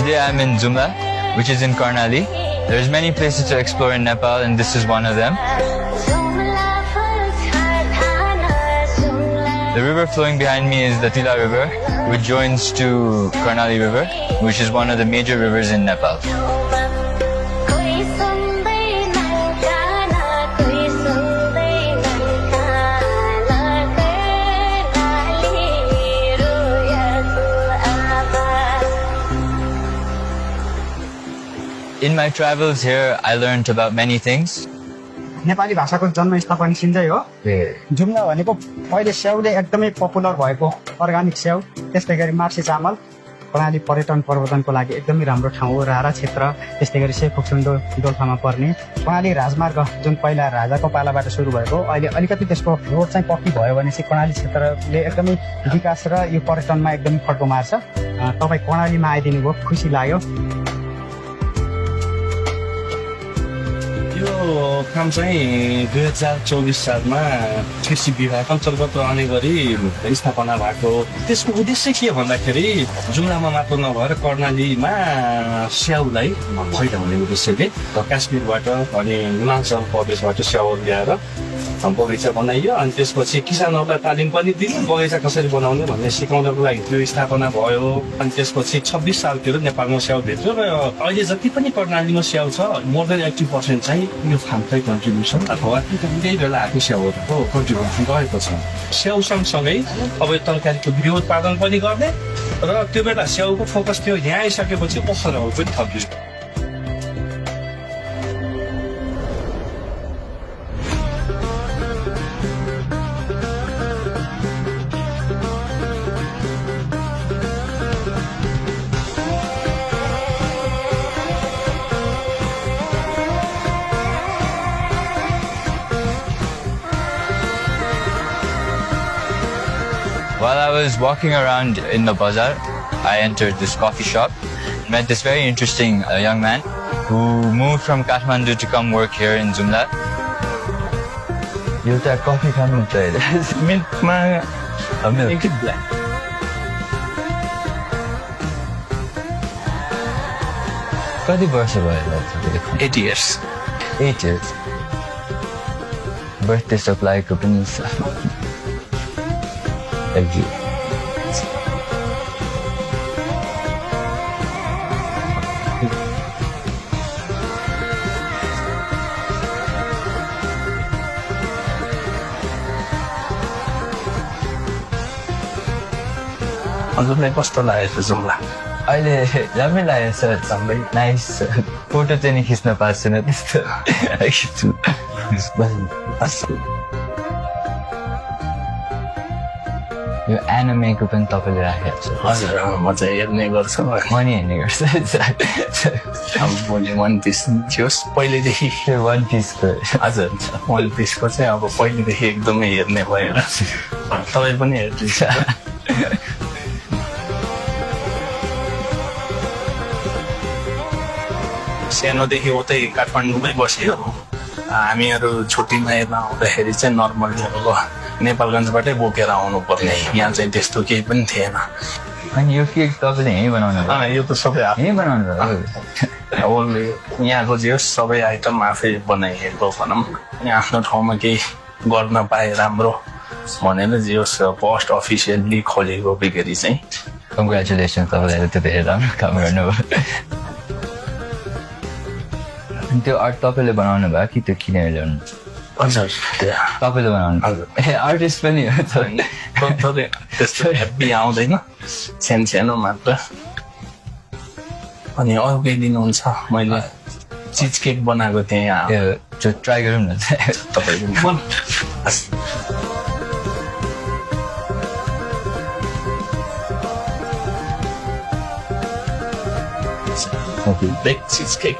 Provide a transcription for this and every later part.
Today I'm in Jumla, which is in Karnali. There's many places to explore in Nepal, and this is one of them. The river flowing behind me is the Tila River, which joins to Karnali River, which is one of the major rivers in Nepal. In my travels here, I learned about many things. Nepali भाषाको जन्मस्थल पनि सिन्जै हो। जुम्ला भनेको अहिले स्याउले एकदमै popular भएको organic स्याउ, त्यस्तै गरी मार्सी चामल कर्णाली पर्यटन प्रवर्धनको लागि एकदमै राम्रो ठाउँ हो। रारा क्षेत्र, त्यस्तै गरी सेफोक्सुन्डो डोल्पामा पर्ने कर्णाली राजमार्ग जुन पहिला राजाको पालाबाट सुरु भएको, अहिले अलिकति त्यसको रोड चाहिँ पक्की भयो भने चाहिँ कर्णाली क्षेत्रले एकदमै विकास र यो पर्यटनमा एकदमै फड्को मार्छ। तपाईँ कर्णालीमा आइदिनु भयो, खुसी लाग्यो। यो काम चाहिँ 2024 सालमा कृषि विभाग अन्तर्गत आउने गरी स्थापना भएको। त्यसको उद्देश्य के भन्दाखेरि जुम्लामा मात्र नभएर कर्णालीमा स्याउलाई फैलाउने उद्देश्यले काश्मीरबाट अनि हिमाचल प्रदेशबाट स्याउ ल्याएर बगैँचा बनाइयो। अनि त्यसपछि किसानहरूलाई तालिम पनि दियो, बगैँचा कसरी बनाउने भन्ने सिकाउनको लागि त्यो स्थापना भयो। अनि त्यसपछि 26 सालतिर नेपालमा स्याउ भेट्यो र अहिले जति पनि कर्णालीमा स्याउ छ मोर देन 80% चाहिँ यो फार्मकै कन्ट्रिब्युसन अथवा त्यही बेला आएको स्याउहरूको कन्ट्रिब्युसन गएको छ। स्याउ सँगसँगै अब यो तरकारीको बिउ उत्पादन पनि गर्ने र त्यो बेला स्याउको फोकस थियो। यहाँ आइसकेपछि ओखरहरू पनि थपियो। While I was walking around in the bazaar, I entered this coffee shop, met this very interesting young man who moved from Kathmandu to come work here in Jumla. You take coffee from the मिल्कमा milk. Black कति वर्ष भयो? 8 years 8 years. Birthday supplyको पनि Thank you. हजुरलाई कस्तो लागेको जुम्ला? अहिले राम्रै लागेको छ, राम्रै नाइस। फोटो चाहिँ नि खिच्न पाएको छैन त्यस्तो। यो एनिमेको पनि तपाईँले राखेको छ? हजुर, म चाहिँ हेर्ने गर्छु। म नि हेर्ने गर्छु। अब भोलि वान पिस थियोस् पहिलेदेखि। वान पिसको? हजुर, वान पिसको चाहिँ अब पहिलेदेखि एकदमै हेर्ने भएर तपाईँ पनि हेर्नुहुन्छ। सानोदेखि उतै काठमाडौँमै बस्यो। हामीहरू छुट्टीमा हेर्न आउँदाखेरि चाहिँ नर्मली अब नेपालगञ्जबाटै बोकेर आउनुपर्ने, यहाँ चाहिँ त्यस्तो केही पनि थिएन। अनि यो केक तपाईँले यहीँ बनाउनु भयो? यो त सबै यहीँ बनाउनु भयो? अब यहाँको जे होस् सबै आइटम आफै बनाइएको भनौँ। अनि आफ्नो ठाउँमा केही गर्न पाए राम्रो भनेर जे होस् पोस्ट अफिसियल्ली खोलेको बेकरी चाहिँ। कङ्ग्रेचुलेसन तपाईँलाई, त्यो धेरै राम्रो काम गर्नुभयो। त्यो आर्ट तपाईँले बनाउनु भयो कि त्यो किनेर ल्याउनु? हजुर, तपाईँले बनाउनु? ए, आर्टिस्ट पनि हो त्यस्तो ह्याप्पी आउँदैन, सानो सानो मात्र। अनि अरू केही दिनुहुन्छ? मैले चिज केक बनाएको थिएँ यहाँ, ट्राई गरौँ न तपाईँको। बेक चिज केक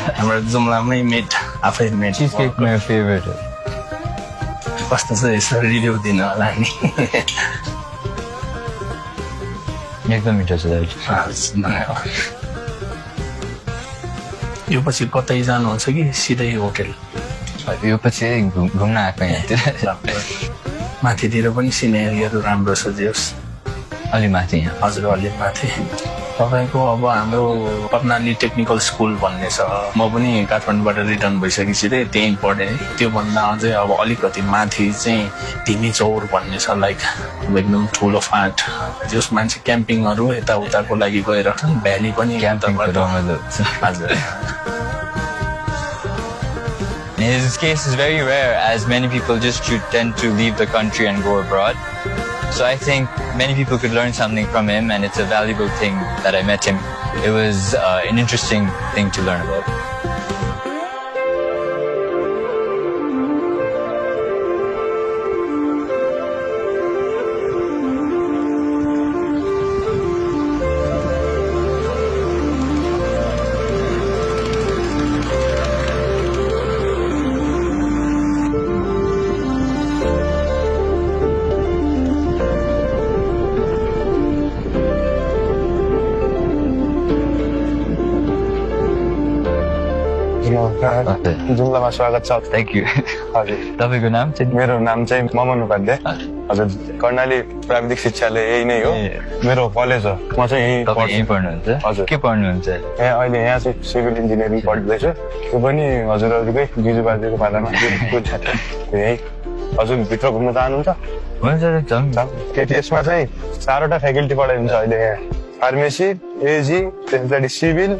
हाम्रो जुम्लामै मेड, आफै मेड चिज केक मेरो फेभरेट हो। कस्तो छ यसो रिभ्यू दिनु होला नि? एकदम मिठो छ। यो पछि कतै जानुहुन्छ कि सिधै होटेल? यो पछि घुम्न आएको यहाँतिर। माथितिर पनि सिनेरीहरू राम्रो छ जे होस्। अलि माथि यहाँ? हजुर, अलि माथि। तपाईँको अब हाम्रो कर्णाली टेक्निकल स्कुल भन्ने छ, म पनि काठमाडौँबाट रिटर्न भइसकेपछि चाहिँ त्यहीँ पढेँ। त्योभन्दा अझै अब अलिकति माथि चाहिँ धिमी चौर भन्ने छ, लाइक एकदम ठुलो फाँट, जस मान्छे क्याम्पिङहरू यताउताको लागि गएर भ्याली पनि हजुर। In his case, is very rare, as many people just tend to leave the country and go abroad. So I think many people could learn something from him, and it's a valuable thing that I met him. It was an interesting thing to learn about. जुम्लामा स्वागत छ। Thank you. हजुर, तपाईँको नाम चाहिँ? मेरो नाम चाहिँ ममन उपाध्याय। हजुर, कर्णाली प्राविधिक शिक्षालय यही नै हो, मेरो कलेज हो। म चाहिँ यहीँ तपाईँ यहीँ पढ्नुहुन्छ? हजुर। के पढ्नुहुन्छ? अहिले यहाँ चाहिँ सिभिल इन्जिनियरिङ पढ्दैछु। त्यो पनि हजुरहरूकै जिजुबाजुको पालामा यही। हजुर भित्र घुम्न चाहनुहुन्छ? हुन्छ जाउँ। त्यसमा चाहिँ 4वटा फ्याकल्टी पढाइन्छ अहिले यहाँ। फार्मेसी, एजी, त्यस पछाडि सिभिल,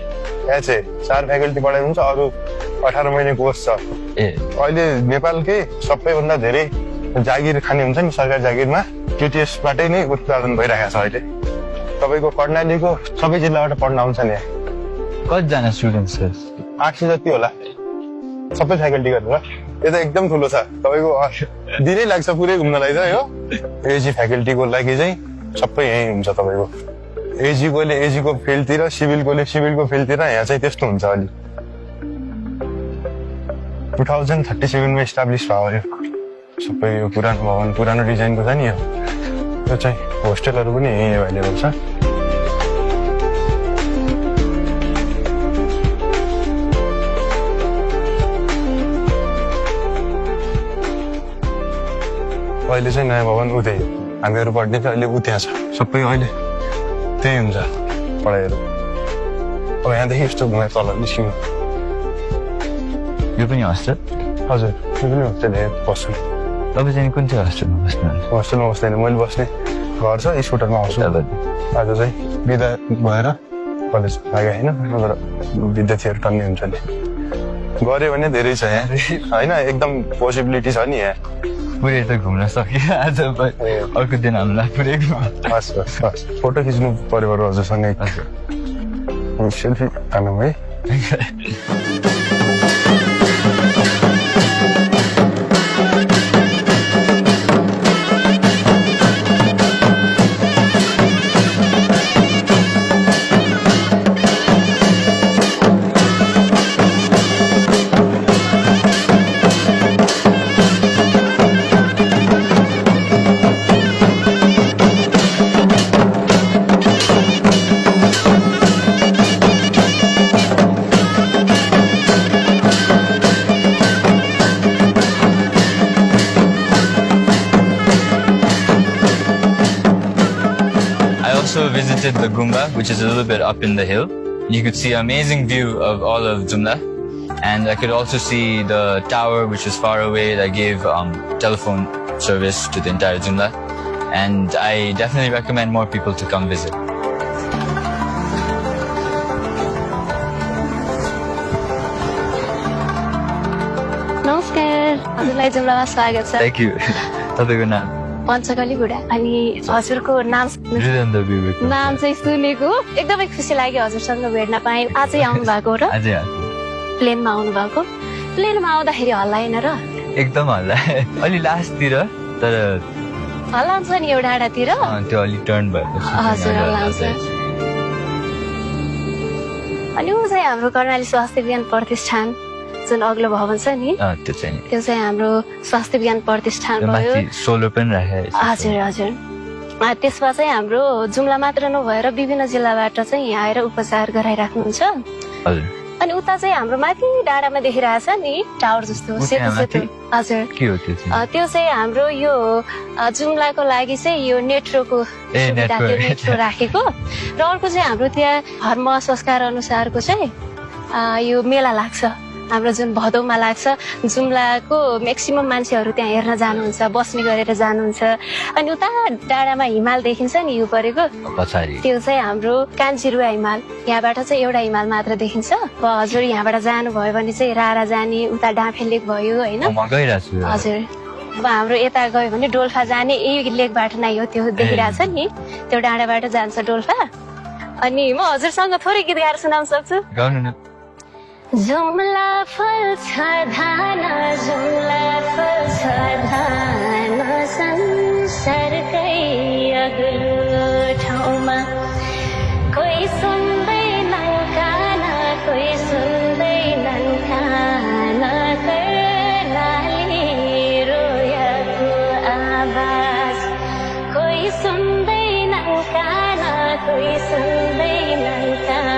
एचए 4 फ्याकल्टी पढाइन्छ। अरू 18 महिने कोर्स छ। अहिले नेपालकै सबैभन्दा धेरै जागिर खाने हुन्छ नि सरकारी जागिरमा, केटिएसबाटै नै उत्पादन भइरहेको छ अहिले। तपाईँको कर्णालीको सबै जिल्लाबाट पढ्न आउँछ नि। कतिजना स्टुडेन्ट्स? 800 जति होला, सबै फ्याकल्टी गरेर। यो त एकदम ठुलो छ, तपाईँको दिनै लाग्छ पुरै घुम्नलाई त। यो एजी फ्याकल्टीको लागि चाहिँ सबै यहीँ हुन्छ। तपाईँको एजीकोले एजीको फिल्डतिर, सिभिलकोले सिभिलको फिल्डतिर, यहाँ चाहिँ त्यस्तो हुन्छ। अलि 2037मा इस्टाब्लिस भयो यो सबै। यो पुरानो भवन, पुरानो डिजाइनको छ नि यो चाहिँ। होस्टेलहरू पनि यहीँ एभाइलेबल छ। अहिले चाहिँ नयाँ भवन उतै, हामीहरू पढ्ने चाहिँ अहिले उत्यहाँ छ। सबै अहिले त्यही हुन्छ पढाइहरू। अब यहाँदेखि यस्तो घुमेर तल निस्किनु। यो पनि हस्टेल? हजुर, यो पनि होस्टेल बस्छु। तपाईँ चाहिँ कुन चाहिँ हस्टेलमा बस्नु? होस्टेलमा बस्दैन, मैले बस्ने घर छ, स्कुटरमा आउँछु। आज चाहिँ बिदा भएर कलेज लाग्यो होइन, नभएर विद्यार्थीहरू टन्ने हुन्छ नि। गऱ्यो भने धेरै छ यहाँ होइन, एकदम पोसिबिलिटी छ नि यहाँ। पुरै त घुम्न सकियो आज, अर्को दिन हामीलाई पुरै हस् हस् हस्। फोटो खिच्नु पऱ्यो बरु हजुरसँगै। सेल्फी हानौँ है। Visited the Gumba, which is a little bit up in the hill. You could see an amazing view of all of Jumla, and I could also see the tower, which was far away, that gave telephone service to the entire Jumla. And I definitely recommend more people to come visit. नमस्कार, हजुरलाई जुम्लामा स्वागत छ। Thank you. तपाईँको नाम? पञ्चकली बुढा। अनि हजुरको नाम? वीरेन्द्र विवेक। नाम चाहिँ सुनेको, एकदमै खुसी लाग्यो हजुरसँग भेट्न पाएँ। आजै आउनु भएको र? आजै प्लेनमा आउनु भएको? प्लेनमा आउँदाखेरि हल्लाएन र? एकदम हल्ला, अलि लास्टतिर, तर हल्ला हुन्छ नि एउटा डाँडातिर? त्यो अलि टर्न भयो। हजुर हल्ला हुन्छ। अनि ऊ चाहिँ हाम्रो कर्णाली स्वास्थ्य विज्ञान प्रतिष्ठान, जुन अग्लो भवन छ नि, त्यो चाहिँ हाम्रो स्वास्थ्य विज्ञान प्रतिष्ठान भयो। सोलर पनि राखेको। हजुर हजुर। त्यसमा चाहिँ हाम्रो जुम्ला मात्र नभएर विभिन्न जिल्लाबाट चाहिँ यहाँ आएर उपचार गराइराख्नुहुन्छ। अनि उता चाहिँ हाम्रो माथि डाँडामा देखिरहेछ नि टावर जस्तो सेतो सेतो हजुर के हो त्यो चाहिँ त्यो चाहिँ हाम्रो यो जुम्लाको लागि चाहिँ यो नेट्रोको नेट्रो राखेको र अर्को चाहिँ हाम्रो त्यहाँ धर्म संस्कार अनुसारको चाहिँ यो मेला लाग्छ हाम्रो जुन भदौमा लाग्छ जुम्लाको म्याक्सिमम मान्छेहरू त्यहाँ हेर्न जानुहुन्छ बस्ने गरेर जानुहुन्छ अनि उता डाँडामा हिमाल देखिन्छ नि यो परेको पछाडि त्यो चाहिँ हाम्रो कान्छीरुवा हिमाल यहाँबाट चाहिँ एउटा हिमाल मात्र देखिन्छ अब हजुर यहाँबाट जानुभयो भने चाहिँ रारा जाने उता डाँफे लेक भयो होइन म गइरहेको छु हजुर अब हाम्रो यता गयो भने डोल्फा जाने यही लेकबाट नै हो त्यो देखिरहेछ नि त्यो डाँडाबाट जान्छ डोल्फा अनि म हजुरसँग थोरै गीत गाएर सुनाउन सक्छु गाउनु न जुम्ला फल्छ धान जुम्ला फल्छ धान संसारकै अग्लो ठाउँमा कोही सुन्दैनन् कान कोही सुन्दैनन् कान कर्णाली रोयाको आवाज कोही सुन्दैनन् कान कोही सुन्दैनन् कान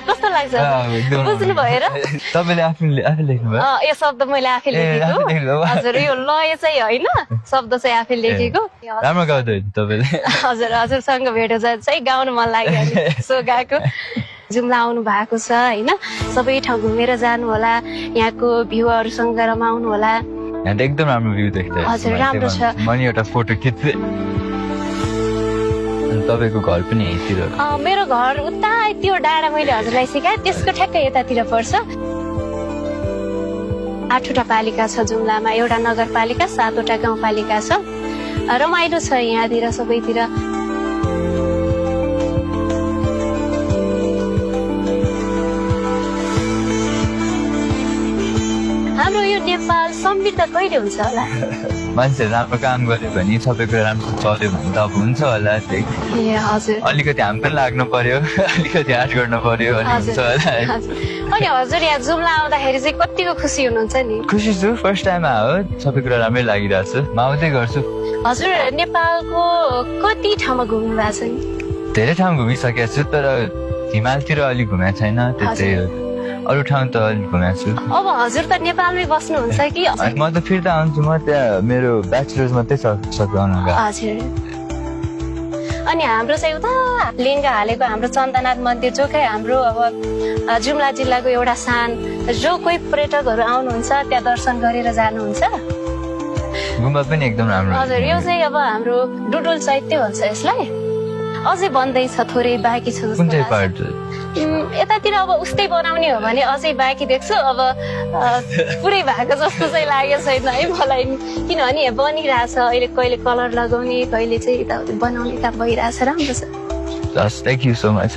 कस्तो लाग्छ बुझ्नु भएर तपाईँले आफै लेख्नुभयो यो शब्द मैले आफै लेखेको हजुर यो लय चाहिँ होइन शब्द चाहिँ आफै लेखेको राम्रो गाउँदै तपाईँले हजुर हजुरसँग भेट चाहिँ गाउनु मन लाग्यो सो गाएको जुम्ला आउनु भएको छ होइन सबै ठाउँ घुमेर जानु होला यहाँको भ्यूहरूसँग रमाउनु होला यहाँ त एकदम राम्रो भ्यू देख्दै हजुर राम्रो छ म नि एउटा फोटो खिच्दै तपाईँको घर पनि यहीँतिर मेरो घर उता त्यो डाँडा मैले हजुरलाई सिकाएँ त्यसको ठ्याक्कै यतातिर पर्छ 8वटा पालिका छ जुम्लामा एउटा नगरपालिका 7वटा गाउँपालिका छ रमाइलो छ यहाँतिर सबैतिर हाम्रो यो नेपाल समृद्ध कहिले हुन्छ होला मान्छे राम्रो काम गर्यो भने सबै कुरा राम्रो चल्यो भने त अब हुन्छ होला ए हजुर अलिकति हामी पनि लाग्नु पर्यो अलिकति आर्ट गर्नु पर्यो अनि हुन्छ होला अनि हजुर यहाँ जुम्ला आउँदाखेरि चाहिँ कतिको खुसी हुनुहुन्छ नि खुसी छु फर्स्ट टाइम हो सबै कुरा राम्रै लागिरहेको छ म आउँदै गर्छु हजुर नेपालको कति ठाउँमा घुम्नु भएको छ नि धेरै ठाउँ घुमिसकेको छु तर हिमालतिर अलिक घुमेको छैन त्यस्तै हो अरू ठाउँ त अलिक घुमेको छु अब हजुर त नेपालमै बस्नुहुन्छ कि म त फिर्ता आउँछु म त्यहाँ मेरो ब्याचलर्स मात्रै सकाउनु हजुर अनि हाम्रो चाहिँ उता लिङ्गा हालेको हाम्रो चन्दनाथ मन्दिर जो कि हाम्रो अब जुम्ला जिल्लाको एउटा सान जो कोही पर्यटकहरू आउनुहुन्छ त्यहाँ दर्शन गरेर जानुहुन्छ गुम्बा पनि एकदम राम्रो हजुर यो चाहिँ अब हाम्रो डुडुल चैत्य भन्छ यसलाई अझै बन्दैछ थोरै बाँकी छ कुन चाहिँ पार्ट यतातिर अब उस्तै बनाउने हो भने अझै बाँकी देख्छु अब पुरै भएको जस्तो चाहिँ लागेको छैन है मलाई किनभने बनिरहेछ अहिले कहिले कलर लगाउने कहिले चाहिँ यताउति बनाउने काम भइरहेछ राम्रो छ thank you so much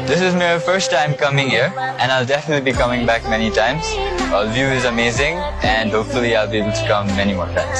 This is my first time coming here and I'll definitely be coming back many times. Our view is amazing and hopefully I'll be able to come many more times.